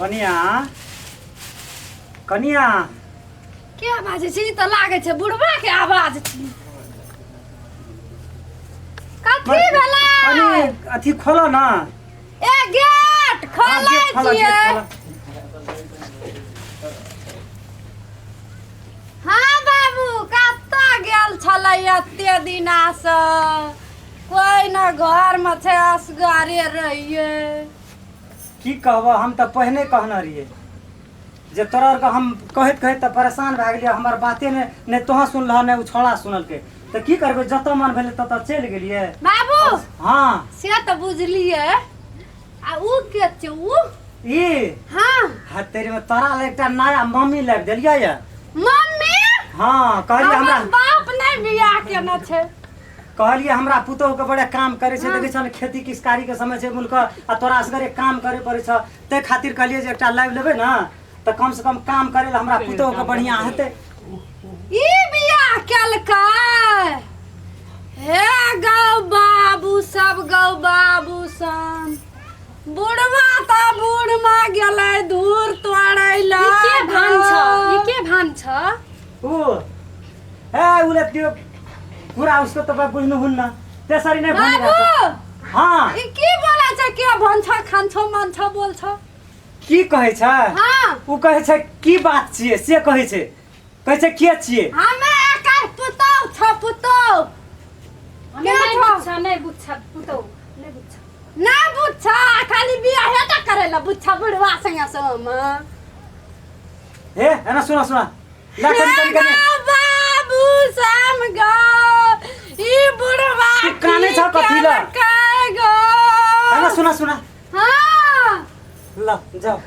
कनिया कनिया के आवाज छी त लागे छै बुढ़वा के आवाज छी। कथी भेला कनी अथी खोलो ना। ए गेट खोलै छियै। हाँ बाबू कत्ता गेल छलै एते दिना से कोई न घर में छै असगारे रहिए। की कहबो हम त पहले कहना रहिए जे तोरा के हम कहत कहत त परेशान भ गेलिए। हमर बाते ने तोहा सुनलह ने उ छोड़ा सुनल के त की करबे जत मन भेले तत चल गेलिए। बाबू हां से त बुझलिए आ उ के छै उ ई हां हा तेरे में तोरा ले एकटा नया मम्मी लाग देलिए या। मम्मी हां कहलिए हमरा बाप ने बियाह केना छै। कहलिए हमरा पुतोह के बड़े काम करे छै। देखे छ खेती किसकारी के समय छै मुल्क आ तोरा असगरे काम करे पड़े छ। ते खातिर कहलिए जे एकटा लाइव लेबे ना त कम से कम काम करे ला हमरा पुतोह के बढ़िया हेते। ई बियाह केलकै हे गौ बाबू सब गौ बाबू सन बुढ़वा त बुढ़मा गेलै दूर तोड़ै ला। के भान छ ये के भान छ ओ ए उले त्यो पूरा उसको तो बुझनु हुन्न त्यसरी नै भनि बाबू हां ई की बोला छ के भन्छ खान्छ मन छ बोल छ की कहै छ। हां उ कहै छ की बात छियै से कहै छै के छियै। हमे एकर पुतौ छ पुतौ हमे नहीं बुझछ नहीं बुझछ पुतौ नहीं बुझछ ना बुझछ खाली बियाह हेता करेला बुझछ बुढ़वा संगे सम ए एना सुना सुना ला कनी बाबू सम गो ई बुढ़वा तू काने छ कथी ला गो एना सुना सुना हां ला जाओ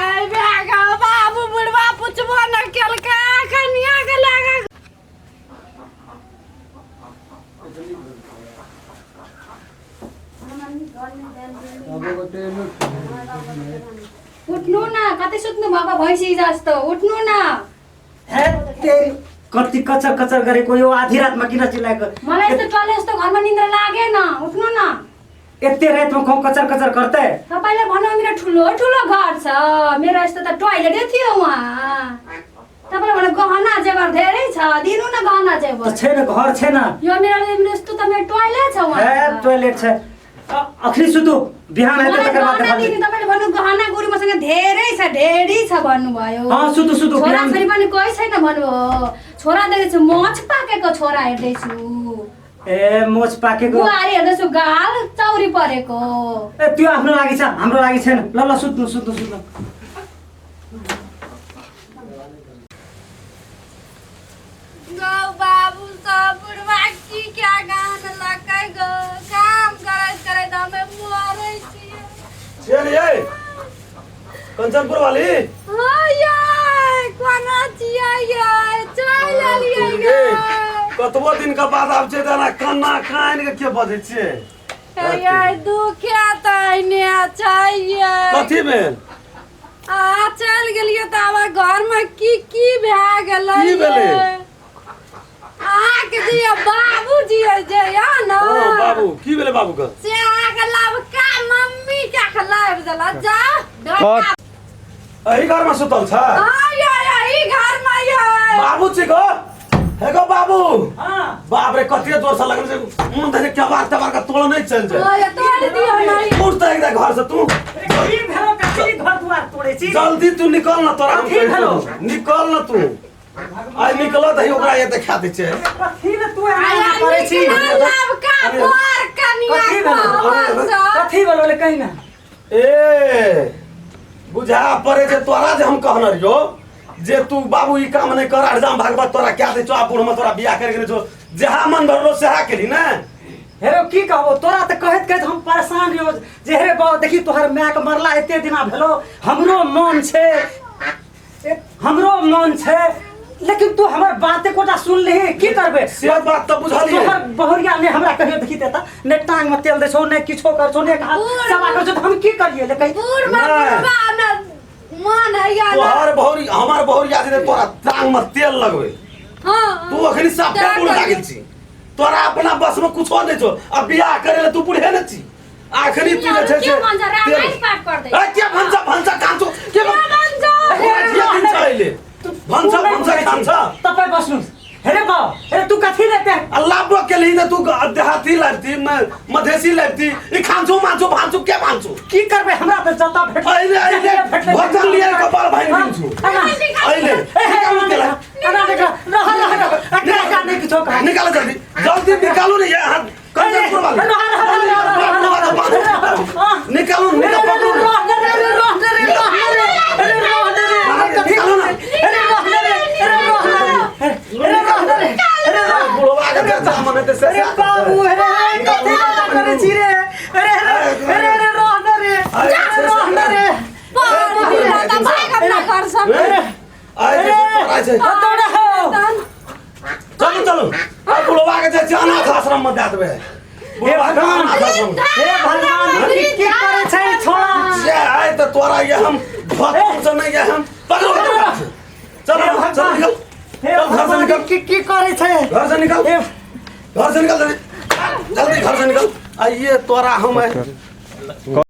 आई बेगा बाबू बुढ़वा पुछबो न केलका कनिया के लागा। उठ्नु ना कतै सुत्नु बाबा भैंसी जस्तो उठ्नु ना। हे तेरी कति कचर कचर गरेको यो आधी रातमा किन चिल्लाएको। मलाई त टले जस्तो घरमा निन्द्रा लागेन उठ्नु ना। यति रातमा खौ कचर कचर गर्दै तपाईले भन्नु मेरो ठुलो ठुलो घर छ मेरो यस्तो त टोयलेटै थियो वहाँ। तपाईले भने गहना जेवर धेरै छ दिनु न गहना जेवर। त छैन घर छैन। यो मेरो यस्तो त मेरो टोयलेट छ वहाँ। ए टोयलेट छ अखरी सुतु बिहान हेर्दा तकर बाद गहना दिनु तपाईले भन्नु गहना गुरु मसँग धेरै छ ढेडी छ भन्नुभयो। हां सुतु सुतु छोरा बिहान छोरी पनि कोही छैन भन्नु छोरा देखेछु मच पाकेको छोरा हेर्दैछु। ए मोच पाकेको बुहारी हेर्दैछु गाल चौरी परेको। ए त्यो आफ्नो लागि छ हाम्रो लागि छैन। ल ल सुत्नु सुत्नु सुत्नु गौ बाबू सब बुढ़वा की क्या गान लकै गो काम करत करत हमे मरै छियै। चलिए कंचनपुर वाली हाय कोना छियै ये चल आलियै कतबो दिन का बाद आब छै तना कन्ना कान के बजे छे ये दुखिया तैने चाहिए कथी में आ चल गेलियै त आब घर में की भए गेलै। की भेलै? आके दिया बाबूजी जे या ना ओ बाबू की भेले बाबू का से आके लाभ का मम्मी के खलाब देला जा एही घर में सुतल छ। ई घर में ये बाबू छी गो हे गो बाबू हां बाप रे कथी जोर से लगल से मुंह धरे क्या बार का तोड़ नहीं चल जाए। ये तोड़ दियो नहीं उठ त एकदम घर से तू ई भेलो कथी घर दुआर तोड़े छी। जल्दी तू निकल ना तोरा हम कथी भेलो? निकल ना तू आई निकलो त ओकरा ये देखा दे छे। कथी ले तू एना आया करे छी। लाभ का बोर कनिया कथी भेलो को कथी भेलो ले कहि ना। ए बुझा पड़े जे तोरा जे हम कहन रहियो जे तू बाबू ई काम नहीं कर एग्जाम भागवत तोरा क्या दे चो बूढ़ में तोरा बियाह कर छो जहा मन भरलो सेहा केली ना। हेरो की कहबो तोरा त कहत कहत हम परेशान रहियो जे हेरे बा देखी तोहर माय के मरला एते दिना भेलो हमरो मन छै लेकिन तू हमर बाते कोटा सुन ले की करबे से बात त बुझलिए तोहर बहुरिया ने हमरा कहियो देखी देता ने टांग में तेल दे छौ ने किछो कर छौ ने हाथ सवा कर छौ त हम की करिए ले कहि बूढ़ में बुढ़वा ना मन है या ना तोहर बहुरी हमार बहुरिया जे तोरा टांग में तेल लगवे हां तू अखनी साफ बूढ़ लागिल छी तोरा अपना बस में कुछो नहीं छो अब बियाह करे ले तू बूढ़े न छी आखिरी तू जे छै के मंजर रे तेल- आइस पाट कर दे ए के भन्छ कान्छो के भन्छ कान्छ तपाईँ बस्नु हेरे बाउ हेरे तू कथी लेते अल्लाह बो के लिए तू देहाती लगती मैं मधेसी लगती ई खान्छो मान्छो भान्छो के भान्छो की करबे हमरा त जता भेट अहिले भजन लिएर कपाल भाइ दिन्छु अहिले निकाल जल्दी निकालो नि यहाँ कंजरपुर वाले निकालो अरे बाबू अरे कथी बात करे छी रे अरे अरे अरे रोहन रे रोहन रे बाबू दादा भाई अपना घर सब तोड़ा हो चलो चलो अब बुढ़वा के जे अनाथ आश्रम में दे देबे हे भगवान की करे छै छोड़ा से आए तो तोरा ये हम भक्त से नहीं ये हम पकड़ो चलो चल निकल हे भगवान की करे छै घर से निकल घर से निकल जल्दी घर से निकल आइए तोरा हम है